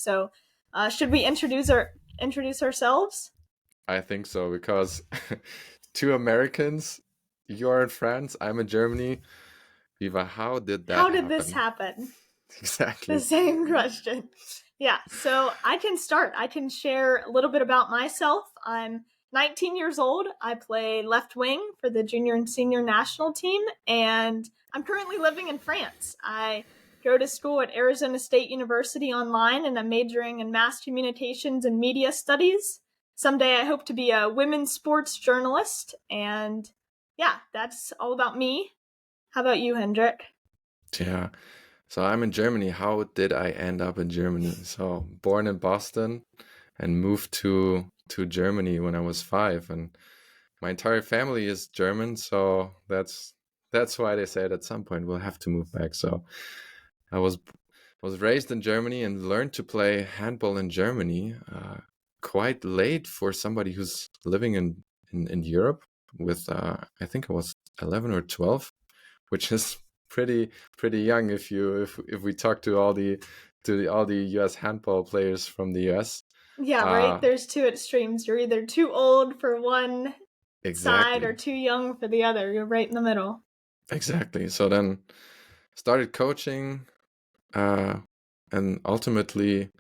So should we introduce ourselves? I think so because two Americans, you're in France, I'm in Germany. Viva, how did that How did this happen? happen? The Exactly. same question. Yeah, so I can start. I can share a little bit about myself. I'm 19 years old. I play left wing for the junior and senior national team, and I'm currently living in France. I go to school at Arizona State University online, and I'm majoring in mass communications and media studies. Someday I hope to be a women's sports journalist, and yeah, that's all about me. How about you, Hendrik? Yeah. So I'm in Germany. How did I end up in Germany? So born in Boston and moved to Germany when I was 5, and my entire family is German, so that's why they said at some point we'll have to move back. So I was raised in Germany and learned to play handball in Germany quite late for somebody who's living in Europe with I think I was 11 or 12, which is pretty young if we talk to all the US handball players from the US. Yeah, right? Uh There's two extremes. You're either too old for one side or exactly. too young for the other. You're right in the middle. Exactly. So then started coaching uh and ultimately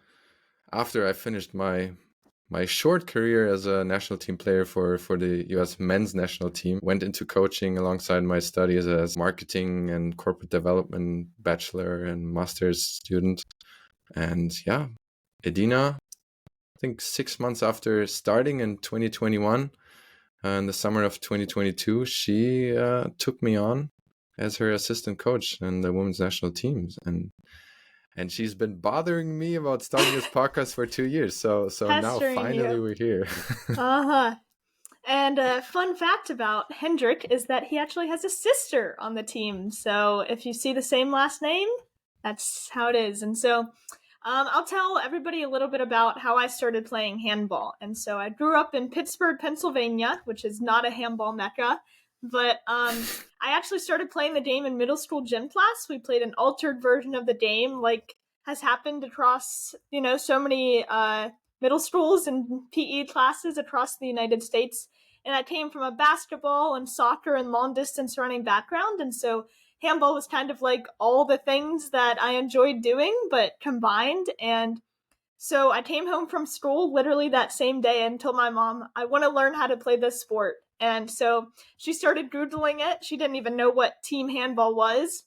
after I finished my short career as a national team player for the US men's national team, went into coaching alongside my studies as marketing and corporate development bachelor and master's student. And yeah, Edina, I think 6 months after starting in 2021, in the summer of 2022, she took me on as her assistant coach in the women's national teams. And she's been bothering me about starting this podcast for 2 years. So now Pestering finally you. we're here. Uh-huh. And a fun fact about Hendrik is that he actually has a sister on the team. So if you see the same last name, that's how it is. And so I'll tell everybody a little bit about how I started playing handball. And so I grew up in Pittsburgh, Pennsylvania, which is not a handball mecca. But I actually started playing the game in middle school gym class. We played an altered version of the game, like has happened across, so many middle schools and PE classes across the United States. And I came from a basketball and soccer and long distance running background. And so handball was kind of like all the things that I enjoyed doing, but combined. And so I came home from school literally that same day and told my mom, I want to learn how to play this sport. And so she started Googling it. She didn't even know what team handball was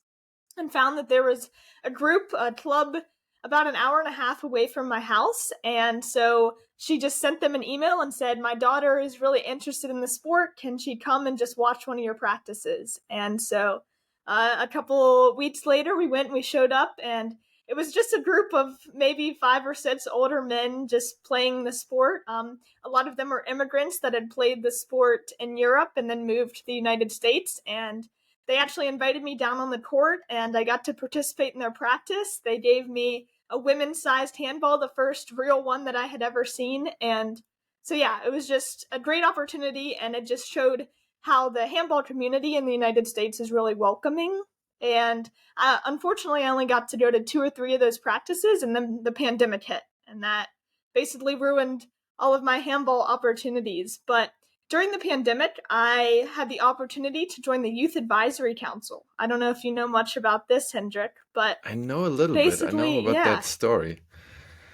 and found that there was a club about an hour and a half away from my house. And so she just sent them an email and said, my daughter is really interested in the sport. Can she come and just watch one of your practices? And so a couple weeks later, we went and we showed up, and it was just a group of maybe 5 or 6 older men just playing the sport. A lot of them were immigrants that had played the sport in Europe and then moved to the United States. And they actually invited me down on the court, and I got to participate in their practice. They gave me a women's-sized handball, the first real one that I had ever seen. And so, yeah, it was just a great opportunity, and it just showed how the handball community in the United States is really welcoming. And unfortunately, I only got to go to 2 or 3 of those practices, and then the pandemic hit, and that basically ruined all of my handball opportunities. But during the pandemic, I had the opportunity to join the Youth Advisory Council. I don't know if you know much about this, Hendrik, but I know a little bit. I know basically, about that yeah. story.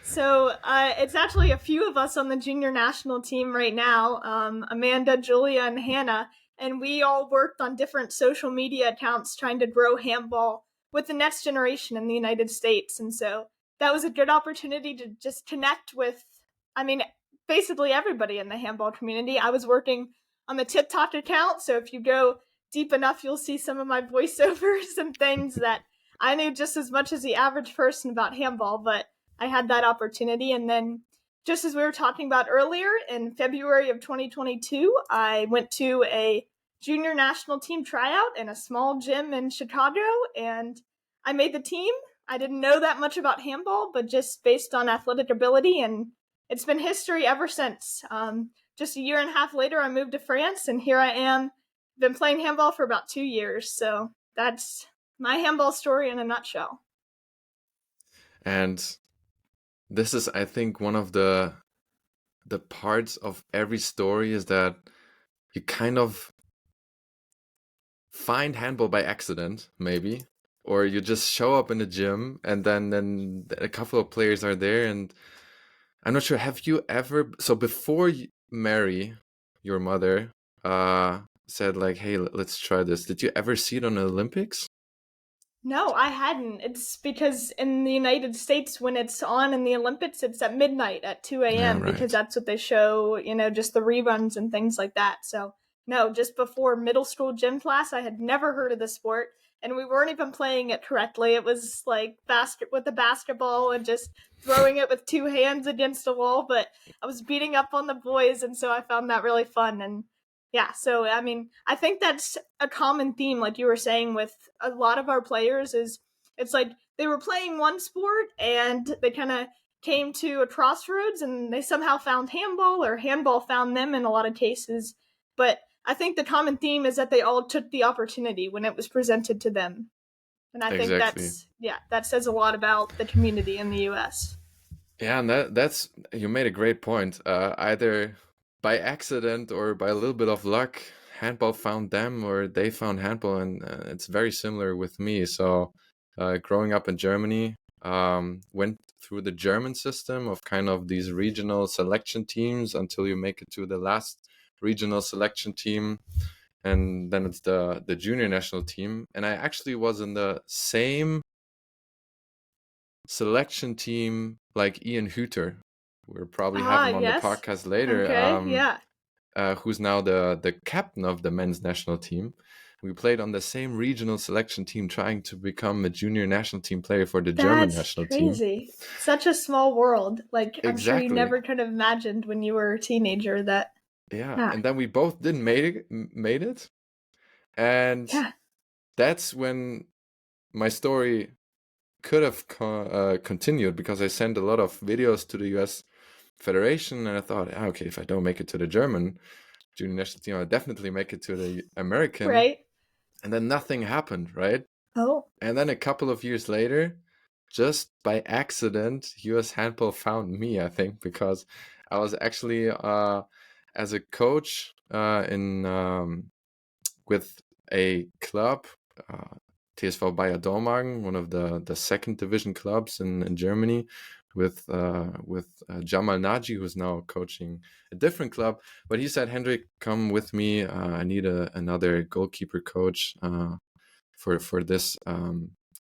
So it's actually a few of us on the junior national team right now, Amanda, Julia, and Hannah, and we all worked on different social media accounts trying to grow handball with the next generation in the United States. And so that was a good opportunity to just connect with, I mean, basically everybody in the handball community. I was working on the TikTok account, so if you go deep enough, you'll see some of my voiceovers and things that I knew just as much as the average person about handball, but I had that opportunity. And then, just as we were talking about earlier, in February of 2022, I went to a junior national team tryout in a small gym in Chicago, and I made the team. I didn't know that much about handball, but just based on athletic ability, and it's been history ever since. Just a year and a half later, I moved to France, and here I am. Been playing handball for about 2 years, so that's my handball story in a nutshell. And this is, I think, one of the parts of every story is that you kind of find handball by accident, maybe, or you just show up in the gym and then a couple of players are there. And I'm not sure, have you ever, so before you marry your mother, said like, hey, let's try this, did you ever see it on the Olympics? No, I hadn't. It's because in the United States, when it's on in the Olympics, it's at midnight at 2 Yeah, a.m. because right. that's what they show, just the reruns and things like that. So, no, just before middle school gym class, I had never heard of the sport. And we weren't even playing it correctly. It was like basket with the basketball and just throwing it with two hands against a wall. But I was beating up on the boys, and so I found that really fun. And yeah, so I mean, I think that's a common theme, like you were saying, with a lot of our players. Is it's like they were playing one sport and they kind of came to a crossroads and they somehow found handball, or handball found them in a lot of cases. But I think the common theme is that they all took the opportunity when it was presented to them. And I think Exactly. that says a lot about the community in the US. Yeah, and that's, you made a great point. Either by accident or by a little bit of luck, handball found them or they found handball, and it's very similar with me. So, growing up in Germany, went through the German system of kind of these regional selection teams until you make it to the last regional selection team, and then it's the junior national team. And I actually was in the same selection team like Ian Hooter. We'll probably have Ah, him on the yes. podcast later. Okay, yeah. Who's now the captain of the men's national team. We played on the same regional selection team, trying to become a junior national team player for the German That's national team. crazy. Such a small world. Like, I'm sure you Exactly. never could have imagined when you were a teenager that, Yeah, yeah, and then we both didn't made it, and yeah, that's when my story could have continued, because I sent a lot of videos to the US Federation, and I thought, okay, if I don't make it to the German junior national team, I'll definitely make it to the American. right? And then nothing happened, right? Oh, And then a couple of years later, just by accident, US Handball found me, I think, because I was actually as a coach in with a club, uh, TSV Bayer Dormagen, one of the second division clubs in Germany, with Jamal Naji, who's now coaching a different club. But he said, Hendrik, come with me. I need another goalkeeper coach for this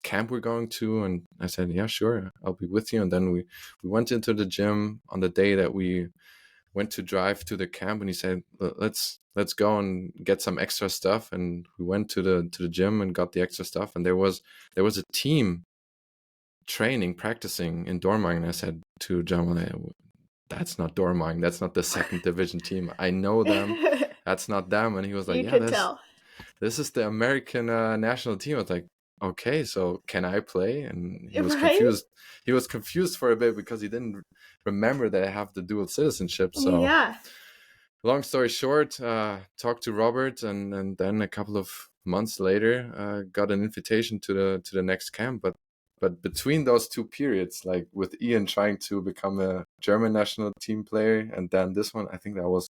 camp we're going to. And I said, yeah, sure, I'll be with you. And then we went into the gym on the day that we went to drive to the camp, and he said, let's go and get some extra stuff. And we went to the gym and got the extra stuff, and there was a team training, practicing in Dormagen. And I said to Jamal, that's not Dormagen, that's not the second division team, I know them, that's not them. And he was like, you yeah, could tell. this is the American national team. I was like, okay, so can I play? And he was Right? confused. He was confused for a bit because he didn't remember that I have the dual citizenship. So, Yeah. long story short, talked to Robert, and then a couple of months later, got an invitation to the next camp. But between those two periods, like with Ian trying to become a German national team player, and then this one, I think that was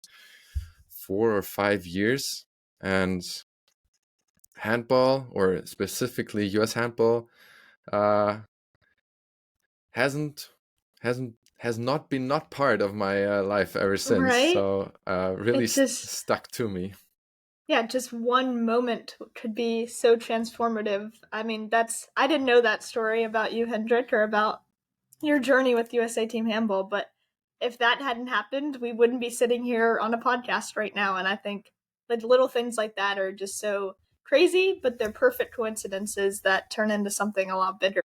4 or 5 years. And handball, or specifically US handball, uh, hasn't has not been not part of my life ever since. Right? So really It's just, stuck to me. yeah, just one moment could be so transformative. I mean, I didn't know that story about you, Hendrik, or about your journey with USA Team Handball, but if that hadn't happened, we wouldn't be sitting here on a podcast right now. And I think like little things like that are just so crazy, but they're perfect coincidences that turn into something a lot bigger.